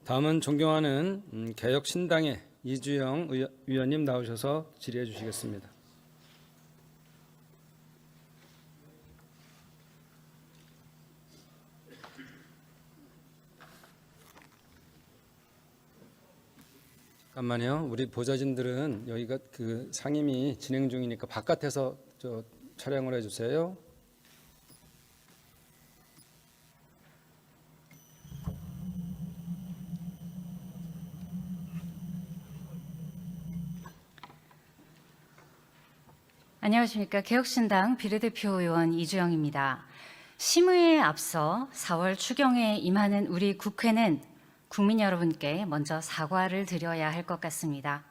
다음은 존경하는 개혁신당의 이주영 위원님 나오셔서 질의해 주시겠습니다. 잠깐만요. 우리 보좌진들은 여기가 그 상임위 진행 중이니까 바깥에서 촬영을 해주세요. 안녕하십니까. 개혁신당 비례대표 의원 이주영입니다. 심의에 앞서 4월 추경에 임하는 우리 국회는 국민 여러분께 먼저 사과를 드려야 할 것 같습니다.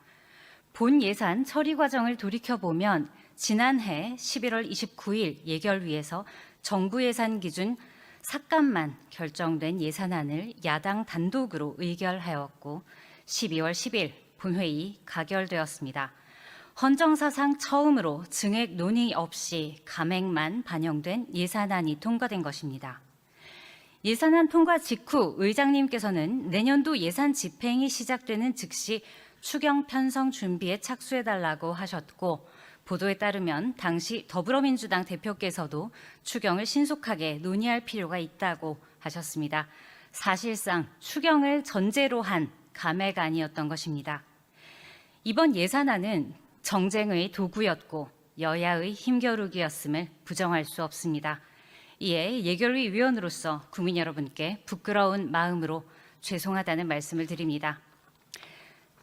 본 예산 처리 과정을 돌이켜보면 지난해 11월 29일 예결위에서 정부 예산 기준 삭감만 결정된 예산안을 야당 단독으로 의결하였고 12월 10일 본회의 가결되었습니다. 헌정사상 처음으로 증액 논의 없이 감액만 반영된 예산안이 통과된 것입니다. 예산안 통과 직후 의장님께서는 내년도 예산 집행이 시작되는 즉시 추경 편성 준비에 착수해달라고 하셨고, 보도에 따르면 당시 더불어민주당 대표께서도 추경을 신속하게 논의할 필요가 있다고 하셨습니다. 사실상 추경을 전제로 한 감액안이었던 것입니다. 이번 예산안은 정쟁의 도구였고 여야의 힘겨루기였음을 부정할 수 없습니다. 이에 예결위 위원으로서 국민 여러분께 부끄러운 마음으로 죄송하다는 말씀을 드립니다.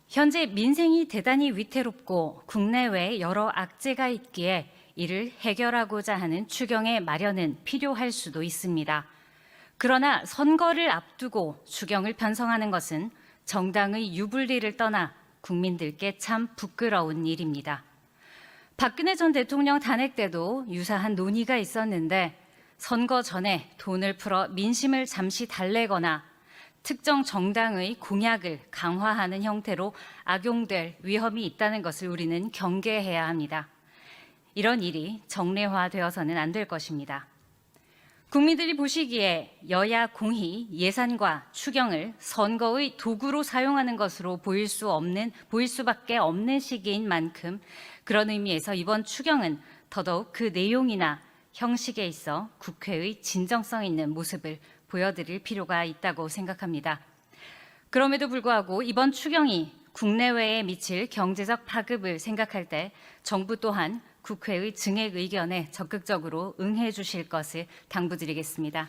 현재 민생이 대단히 위태롭고 국내외에 여러 악재가 있기에 이를 해결하고자 하는 추경의 마련은 필요할 수도 있습니다. 그러나 선거를 앞두고 추경을 편성하는 것은 정당의 유불리를 떠나 국민들께 참 부끄러운 일입니다. 박근혜 전 대통령 탄핵 때도 유사한 논의가 있었는데 선거 전에 돈을 풀어 민심을 잠시 달래거나 특정 정당의 공약을 강화하는 형태로 악용될 위험이 있다는 것을 우리는 경계해야 합니다. 이런 일이 정례화되어서는 안 될 것입니다. 국민들이 보시기에 여야 공히 예산과 추경을 선거의 도구로 사용하는 것으로 보일 수밖에 없는 시기인 만큼 그런 의미에서 이번 추경은 더더욱 그 내용이나 형식에 있어 국회의 진정성 있는 모습을 보여드릴 필요가 있다고 생각합니다. 그럼에도 불구하고 이번 추경이 국내외에 미칠 경제적 파급을 생각할 때 정부 또한 국회의 증액 의견에 적극적으로 응해 주실 것을 당부드리겠습니다.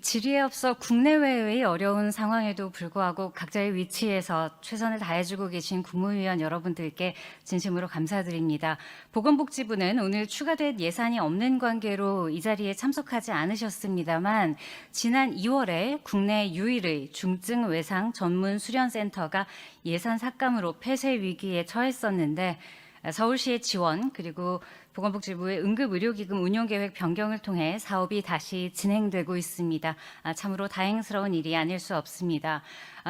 질의에 앞서 국내외의 어려운 상황에도 불구하고 각자의 위치에서 최선을 다해주고 계신 국무위원 여러분들께 진심으로 감사드립니다. 보건복지부는 오늘 추가된 예산이 없는 관계로 이 자리에 참석하지 않으셨습니다만 지난 2월에 국내 유일의 중증 외상 전문 수련센터가 예산 삭감으로 폐쇄 위기에 처했었는데 서울시의 지원 그리고 보건복지부의 응급의료기금 운용계획 변경을 통해 사업이 다시 진행되고 있습니다. 참으로 다행스러운 일이 아닐 수 없습니다.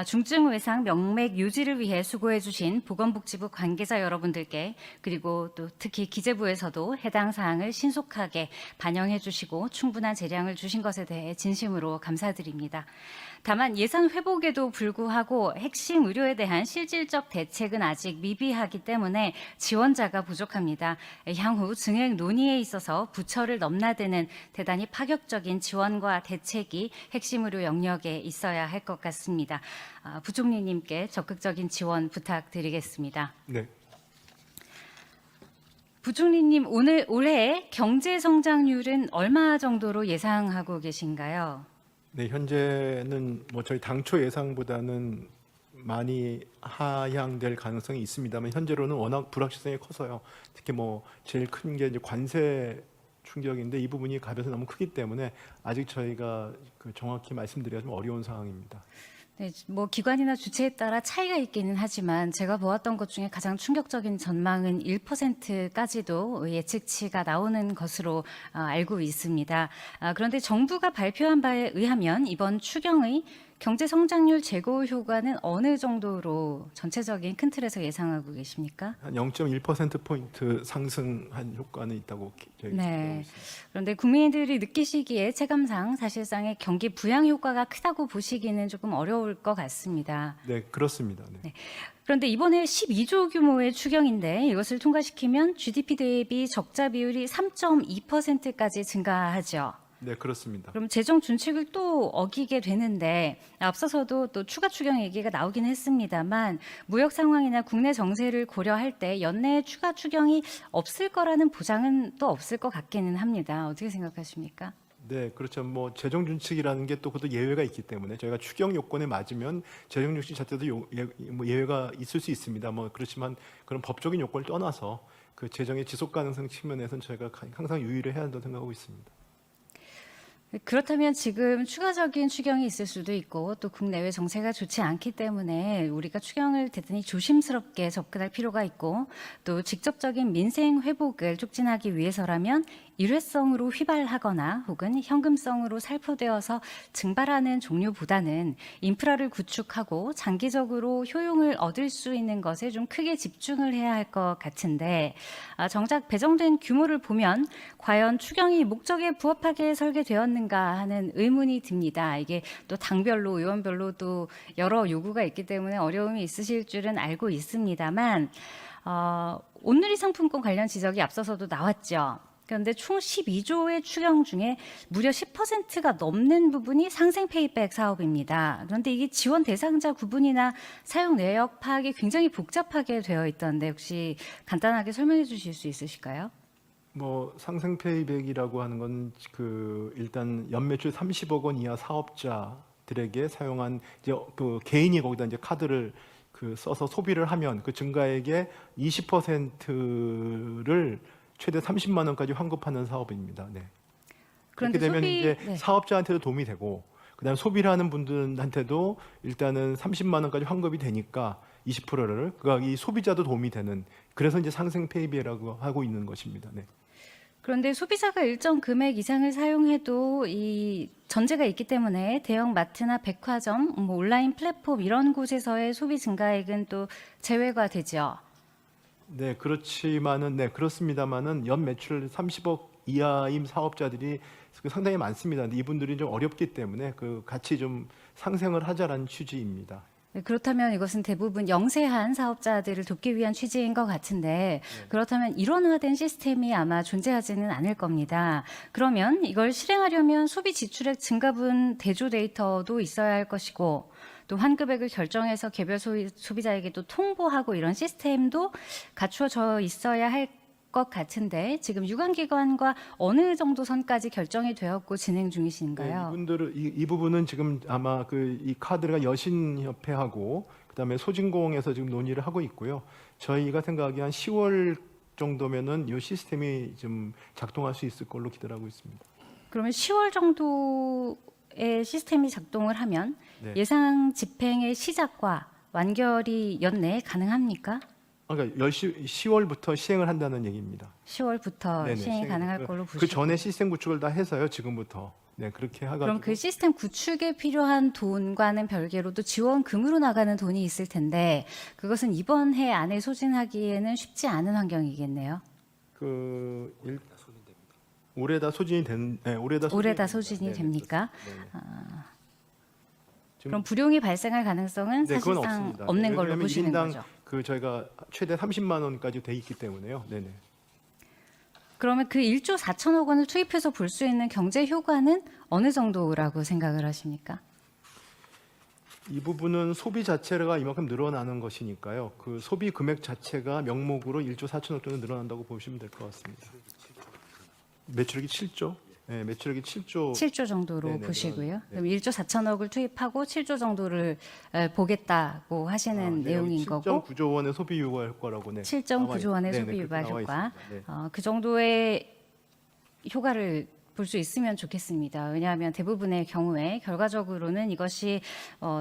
중증 외상 명맥 유지를 위해 수고해 주신 보건복지부 관계자 여러분들께 그리고 또 특히 기재부에서도 해당 사항을 신속하게 반영해 주시고 충분한 재량을 주신 것에 대해 진심으로 감사드립니다. 다만 예산 회복에도 불구하고 핵심 의료에 대한 실질적 대책은 아직 미비하기 때문에 지원자가 부족합니다. 향후 증액 논의에 있어서 부처를 넘나드는 대단히 파격적인 지원과 대책이 핵심 의료 영역에 있어야 할 것 같습니다. 부총리님께 적극적인 지원 부탁드리겠습니다. 네. 부총리님, 올해 경제 성장률은 얼마 정도로 예상하고 계신가요? 네, 현재는 저희 당초 예상보다는 많이 하향될 가능성이 있습니다만 현재로는 워낙 불확실성이 커서요. 특히 제일 큰 게 이제 관세 충격인데 이 부분이 값에서 너무 크기 때문에 아직 저희가 정확히 말씀드리기가 좀 어려운 상황입니다. 네, 기관이나 주체에 따라 차이가 있기는 하지만 제가 보았던 것 중에 가장 충격적인 전망은 1%까지도 예측치가 나오는 것으로 알고 있습니다. 그런데 정부가 발표한 바에 의하면 이번 추경의 경제 성장률 제고 효과는 어느 정도로 전체적인 큰 틀에서 예상하고 계십니까? 한 0.1%포인트 상승한 효과는 있다고 저희가 네. 기대하고 있습니다. 그런데 국민들이 느끼시기에 체감상 사실상의 경기 부양 효과가 크다고 보시기는 조금 어려울 것 같습니다. 네, 그렇습니다. 네. 그런데 이번에 12조 규모의 추경인데 이것을 통과시키면 GDP 대비 적자 비율이 3.2%까지 증가하죠. 네, 그렇습니다. 그럼 재정 준칙을 또 어기게 되는데 앞서서도 또 추가 추경 얘기가 나오긴 했습니다만 무역 상황이나 국내 정세를 고려할 때 연내에 추가 추경이 없을 거라는 보장은 또 없을 것 같기는 합니다. 어떻게 생각하십니까? 네, 그렇죠. 뭐 재정 준칙이라는 게 또 그것도 예외가 있기 때문에 저희가 추경 요건에 맞으면 재정 준칙 자체도 뭐 예외가 있을 수 있습니다. 뭐 그렇지만 그런 법적인 요건을 떠나서 그 재정의 지속 가능성 측면에서는 저희가 항상 유의를 해야 한다고 생각하고 있습니다. 그렇다면 지금 추가적인 추경이 있을 수도 있고 또 국내외 정세가 좋지 않기 때문에 우리가 추경을 대단히 조심스럽게 접근할 필요가 있고 또 직접적인 민생 회복을 촉진하기 위해서라면 일회성으로 휘발하거나 혹은 현금성으로 살포되어서 증발하는 종류보다는 인프라를 구축하고 장기적으로 효용을 얻을 수 있는 것에 좀 크게 집중을 해야 할 것 같은데 정작 배정된 규모를 보면 과연 추경이 목적에 부합하게 설계되었는가 하는 의문이 듭니다. 이게 또 당별로 의원별로 또 여러 요구가 있기 때문에 어려움이 있으실 줄은 알고 있습니다만 온누리 상품권 관련 지적이 앞서서도 나왔죠. 그런데 총 12조의 추경 중에 무려 10%가 넘는 부분이 상생 페이백 사업입니다. 그런데 이게 지원 대상자 구분이나 사용 내역 파악이 굉장히 복잡하게 되어 있던데 혹시 간단하게 설명해 주실 수 있으실까요? 뭐 상생 페이백이라고 하는 건 그 일단 연매출 30억 원 이하 사업자들에게 사용한 이제 그 개인이 거기다 이제 카드를 그 써서 소비를 하면 그 증가액의 20%를 최대 30만 원까지 환급하는 사업입니다. 네. 그렇게 되면 이제 사업자한테도 도움이 되고 그다음에 소비를 하는 분들한테도 일단은 30만 원까지 환급이 되니까 20%를 그러니까 이 소비자도 도움이 되는 그래서 이제 상생 페이백이라고 하고 있는 것입니다. 네. 그런데 소비자가 일정 금액 이상을 사용해도 이 전제가 있기 때문에 대형 마트나 백화점, 뭐 온라인 플랫폼 이런 곳에서의 소비 증가액은 또 제외가 되죠. 네, 그렇지만은 네, 그렇습니다만은 연 매출 30억 이하인 사업자들이 상당히 많습니다. 근데 이분들이 좀 어렵기 때문에 그 같이 좀 상생을 하자라는 취지입니다. 네, 그렇다면 이것은 대부분 영세한 사업자들을 돕기 위한 취지인 것 같은데 그렇다면 일원화된 시스템이 아마 존재하지는 않을 겁니다. 그러면 이걸 실행하려면 소비 지출액 증가분 대조 데이터도 있어야 할 것이고 또 환급액을 결정해서 개별 소비자에게 또 통보하고 이런 시스템도 갖추어져 있어야 할 것 같은데 지금 유관기관과 어느 정도 선까지 결정이 되었고 진행 중이신가요? 네, 이분들은 이 부분은 지금 아마 그 이 카드가 여신협회하고 그다음에 소진공에서 지금 논의를 하고 있고요. 저희가 생각하기에 한 10월 정도면은 이 시스템이 좀 작동할 수 있을 걸로 기대를 하고 있습니다. 그러면 10월 정도의 시스템이 작동을 하면 네. 예상 집행의 시작과 완결이 연내에 가능합니까? 그러니까 10월부터 시행을 한다는 얘기입니다. 10월부터 네네, 시행이 가능할 걸로 그 보시고 전에 시스템 구축을 다 해서요. 지금부터 네 그렇게 해가지고 그럼 그 시스템 구축에 필요한 돈과는 별개로 또 지원금으로 나가는 돈이 있을 텐데 그것은 이번 해 안에 소진하기에는 쉽지 않은 환경이겠네요. 올해 다 소진이 된 올해 다 소진이 됩니까? 네. 그럼 불용이 발생할 가능성은 네, 그건 사실상 없습니다. 없는 걸로 왜냐하면 보시는 1인당 거죠. 그 저희가 최대 30만 원까지 돼 있기 때문에요. 네네. 그러면 그 1조 4천억 원을 투입해서 볼 수 있는 경제 효과는 어느 정도라고 생각을 하십니까? 이 부분은 소비 자체가 이만큼 늘어나는 것이니까요. 그 소비 금액 자체가 명목으로 1조 4천억 정도 늘어난다고 보시면 될 것 같습니다. 매출액이 7조? 네, 매출액이 7조. 7조 정도로 네네, 보시고요. 네. 그럼 1조 4천억을 투입하고 7조 정도를 보겠다고 하시는 내용인 거고 7.9조 원의 소비 유발 효과라고 7.9조 원의 네네, 소비 유발 그렇게 나와 효과 있습니다. 네. 그 정도의 효과를 볼 수 있으면 좋겠습니다. 왜냐하면 대부분의 경우에 결과적으로는 이것이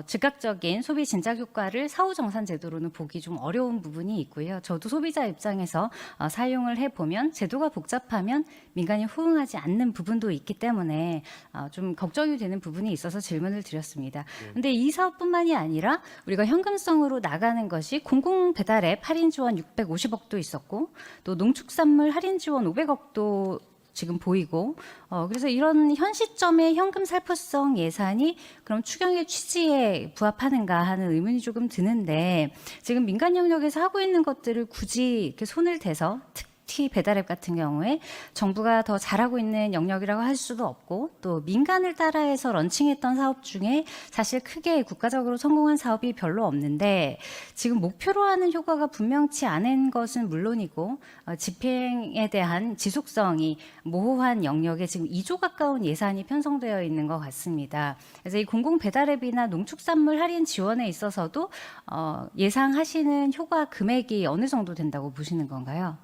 즉각적인 소비 진작 효과를 사후정산 제도로는 보기 좀 어려운 부분이 있고요. 저도 소비자 입장에서 사용을 해보면 제도가 복잡하면 민간이 호응하지 않는 부분도 있기 때문에 좀 걱정이 되는 부분이 있어서 질문을 드렸습니다. 그런데 이 사업뿐만이 아니라 우리가 현금성으로 나가는 것이 공공배달앱 할인 지원 650억도 있었고 또 농축산물 할인 지원 500억도 지금 보이고 그래서 이런 현 시점의 현금 살포성 예산이 그럼 추경의 취지에 부합하는가 하는 의문이 조금 드는데 지금 민간 영역에서 하고 있는 것들을 굳이 이렇게 손을 대서 특히 배달앱 같은 경우에 정부가 더 잘하고 있는 영역이라고 할 수도 없고 또 민간을 따라해서 런칭했던 사업 중에 사실 크게 국가적으로 성공한 사업이 별로 없는데 지금 목표로 하는 효과가 분명치 않은 것은 물론이고 집행에 대한 지속성이 모호한 영역에 지금 2조 가까운 예산이 편성되어 있는 것 같습니다. 그래서 이 공공 배달앱이나 농축산물 할인 지원에 있어서도 예상하시는 효과 금액이 어느 정도 된다고 보시는 건가요?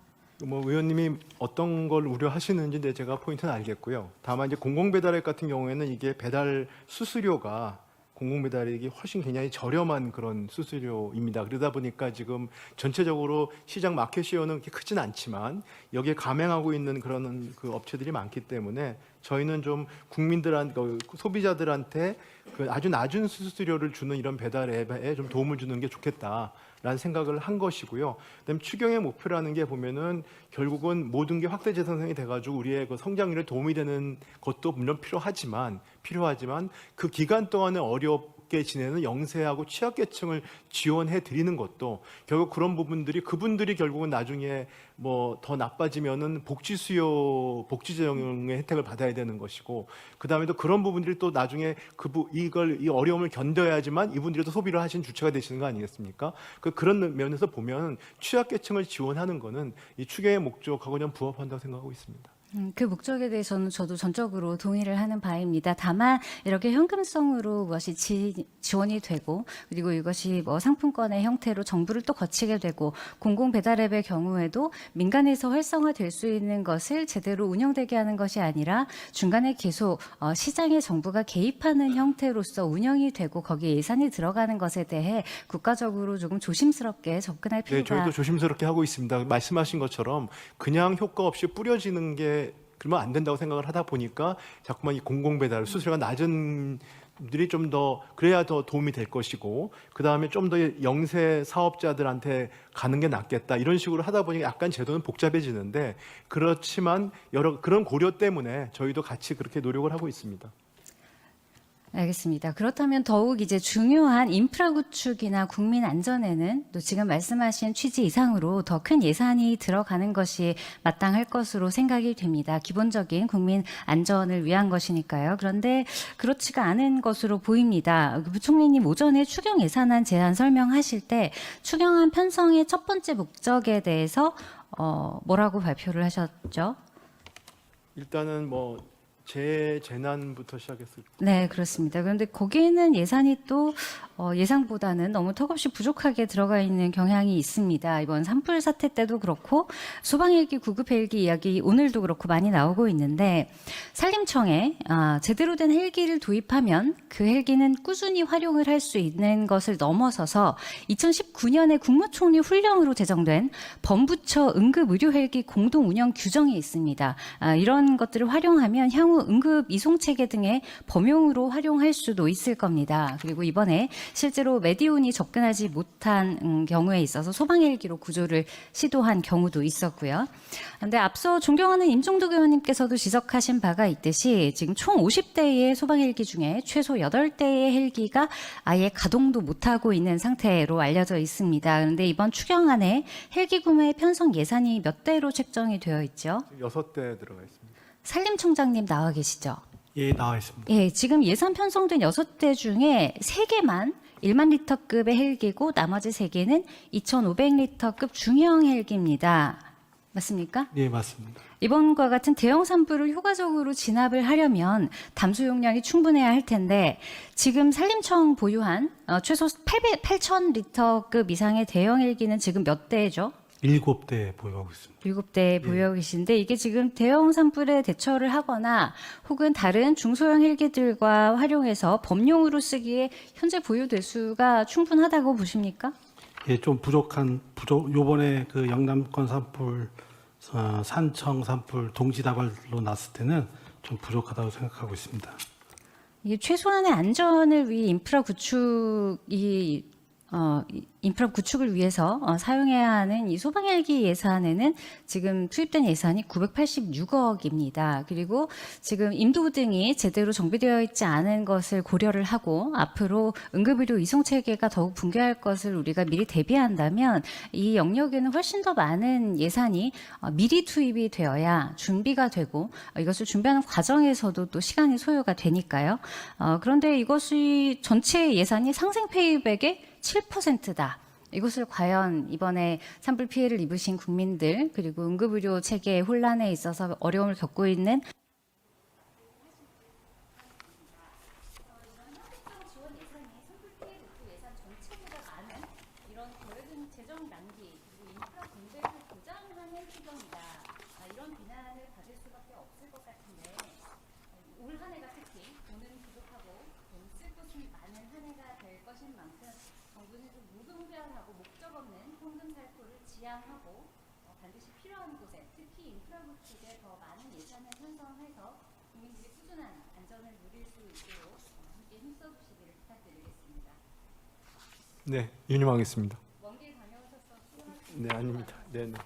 뭐 의원님이 어떤 걸 우려하시는지 제가 포인트는 알겠고요. 다만 이제 공공배달앱 같은 경우에는 이게 배달 수수료가 공공배달액이 훨씬 굉장히 저렴한 그런 수수료입니다. 그러다 보니까 지금 전체적으로 시장 마켓 시어는 그렇게 크진 않지만 여기에 감행하고 있는 그런 그 업체들이 많기 때문에 저희는 좀 소비자들한테 그 아주 낮은 수수료를 주는 이런 배달앱에 좀 도움을 주는 게 좋겠다라는 생각을 한 것이고요. 그다음에 추경의 목표라는 게 보면은 결국은 모든 게 확대 재생산이 돼가지고 우리의 그 성장률에 도움이 되는 것도 물론 필요하지만 그 기간 동안에 어렵게 지내는 영세하고 취약계층을 지원해 드리는 것도 결국 그런 부분들이 그분들이 결국은 나중에 뭐 더 나빠지면은 복지재정의 혜택을 받아야 되는 것이고 그 다음에 또 그런 부분들이 또 나중에 이 어려움을 견뎌야지만 이분들이 또 소비를 하신 주체가 되시는 거 아니겠습니까? 그런 면에서 보면 취약계층을 지원하는 거는 이 추경의 목적하고 좀 부합한다고 생각하고 있습니다. 그 목적에 대해서는 저도 전적으로 동의를 하는 바입니다. 다만 이렇게 현금성으로 무엇이 지원이 되고 그리고 이것이 뭐 상품권의 형태로 정부를 또 거치게 되고 공공 배달앱의 경우에도 민간에서 활성화될 수 있는 것을 제대로 운영되게 하는 것이 아니라 중간에 계속 시장에 정부가 개입하는 형태로서 운영이 되고 거기에 예산이 들어가는 것에 대해 국가적으로 조금 조심스럽게 접근할 필요가. 네, 저희도 조심스럽게 하고 있습니다. 말씀하신 것처럼 그냥 효과 없이 뿌려지는 게 그러면 안 된다고 생각을 하다 보니까 자꾸만 이 공공배달 수수료가 낮은 들이 좀 더 그래야 더 도움이 될 것이고 그 다음에 좀 더 영세 사업자들한테 가는 게 낫겠다 이런 식으로 하다 보니까 약간 제도는 복잡해지는데 그렇지만 그런 고려 때문에 저희도 같이 그렇게 노력을 하고 있습니다. 알겠습니다. 그렇다면 더욱 이제 중요한 인프라 구축이나 국민 안전에는 또 지금 말씀하신 취지 이상으로 더 큰 예산이 들어가는 것이 마땅할 것으로 생각이 됩니다. 기본적인 국민 안전을 위한 것이니까요. 그런데 그렇지가 않은 것으로 보입니다. 부총리님 오전에 추경 예산안 제안 설명하실 때 추경안 편성의 첫 번째 목적에 대해서 뭐라고 발표를 하셨죠? 일단은 뭐 재난부터 시작했을 때. 네, 그렇습니다. 그런데 거기에는 예산이 또 예상보다는 너무 턱없이 부족하게 들어가 있는 경향이 있습니다. 이번 산불 사태 때도 그렇고 소방헬기 구급 헬기 이야기 오늘도 그렇고 많이 나오고 있는데 산림청에 제대로 된 헬기를 도입하면 그 헬기는 꾸준히 활용을 할 수 있는 것을 넘어서서 2019년에 국무총리 훈령으로 제정된 범부처 응급 의료 헬기 공동 운영 규정이 있습니다. 이런 것들을 활용하면 향후 응급 이송 체계 등의 범용으로 활용할 수도 있을 겁니다. 그리고 이번에 실제로 메디온이 접근하지 못한 경우에 있어서 소방헬기로 구조를 시도한 경우도 있었고요. 그런데 앞서 존경하는 임종덕 의원님께서도 지적하신 바가 있듯이 지금 총 50대의 소방헬기 중에 최소 8대의 헬기가 아예 가동도 못하고 있는 상태로 알려져 있습니다. 그런데 이번 추경안에 헬기 구매 편성 예산이 몇 대로 책정이 되어 있죠? 6대 들어가 있습니다. 산림청장님 나와 계시죠? 예, 나와 있습니다. 예, 지금 예산 편성된 6대 중에 3개만 1만 리터급의 헬기고 나머지 3개는 2,500리터급 중형 헬기입니다. 맞습니까? 예, 맞습니다. 이번과 같은 대형 산불을 효과적으로 진압을 하려면 담수 용량이 충분해야 할 텐데 지금 산림청 보유한 최소 8,000리터급 이상의 대형 헬기는 지금 몇 대죠? 7대 보유하고 있습니다. 7대 보유하고 계신데 이게 지금 대형 산불에 대처를 하거나 혹은 다른 중소형 헬기들과 활용해서 범용으로 쓰기에 현재 보유 대수가 충분하다고 보십니까? 예, 좀 요번에 그 영남권 산불, 산청 산불 동시다발로 났을 때는 좀 부족하다고 생각하고 있습니다. 이게 최소한의 안전을 위해 인프라 구축을 위해서 사용해야 하는 이 소방 헬기 예산에는 지금 투입된 예산이 986억입니다. 그리고 지금 인도 등이 제대로 정비되어 있지 않은 것을 고려를 하고 앞으로 응급의료 이송 체계가 더욱 붕괴할 것을 우리가 미리 대비한다면 이 영역에는 훨씬 더 많은 예산이 미리 투입이 되어야 준비가 되고 이것을 준비하는 과정에서도 또 시간이 소요가 되니까요. 그런데 이것이 전체 예산이 상생 페이백의 7%다. 이것을 과연 이번에 산불 피해를 입으신 국민들 그리고 응급의료 체계의 혼란에 있어서 어려움을 겪고 있는 이런 계획은 재정 낭비 그리고 인프라 공백을 보장하는 추경이다. 이런 비난을 받을 수밖에 없을 것 같은데 올 한 해가 특히 돈은 부족하고 돈 쓸 곳이 많은 한 해가 될 것인 만큼 정부는 좀 무분별하고 목적 없는 현금 살포를 지양하고 반드시 필요한 곳에 특히 인프라 구축에 더 많은 예산을 편성해서 국민들이 꾸준한 안전을 누릴 수 있도록 함께 힘써주시기를 부탁드리겠습니다. 네, 윤임하겠습니다. 먼길 다녀오셔서 수고하셨습니다. 네, 아닙니다. 네, 네.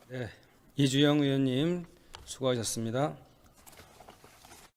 네, 이주영 의원님 수고하셨습니다.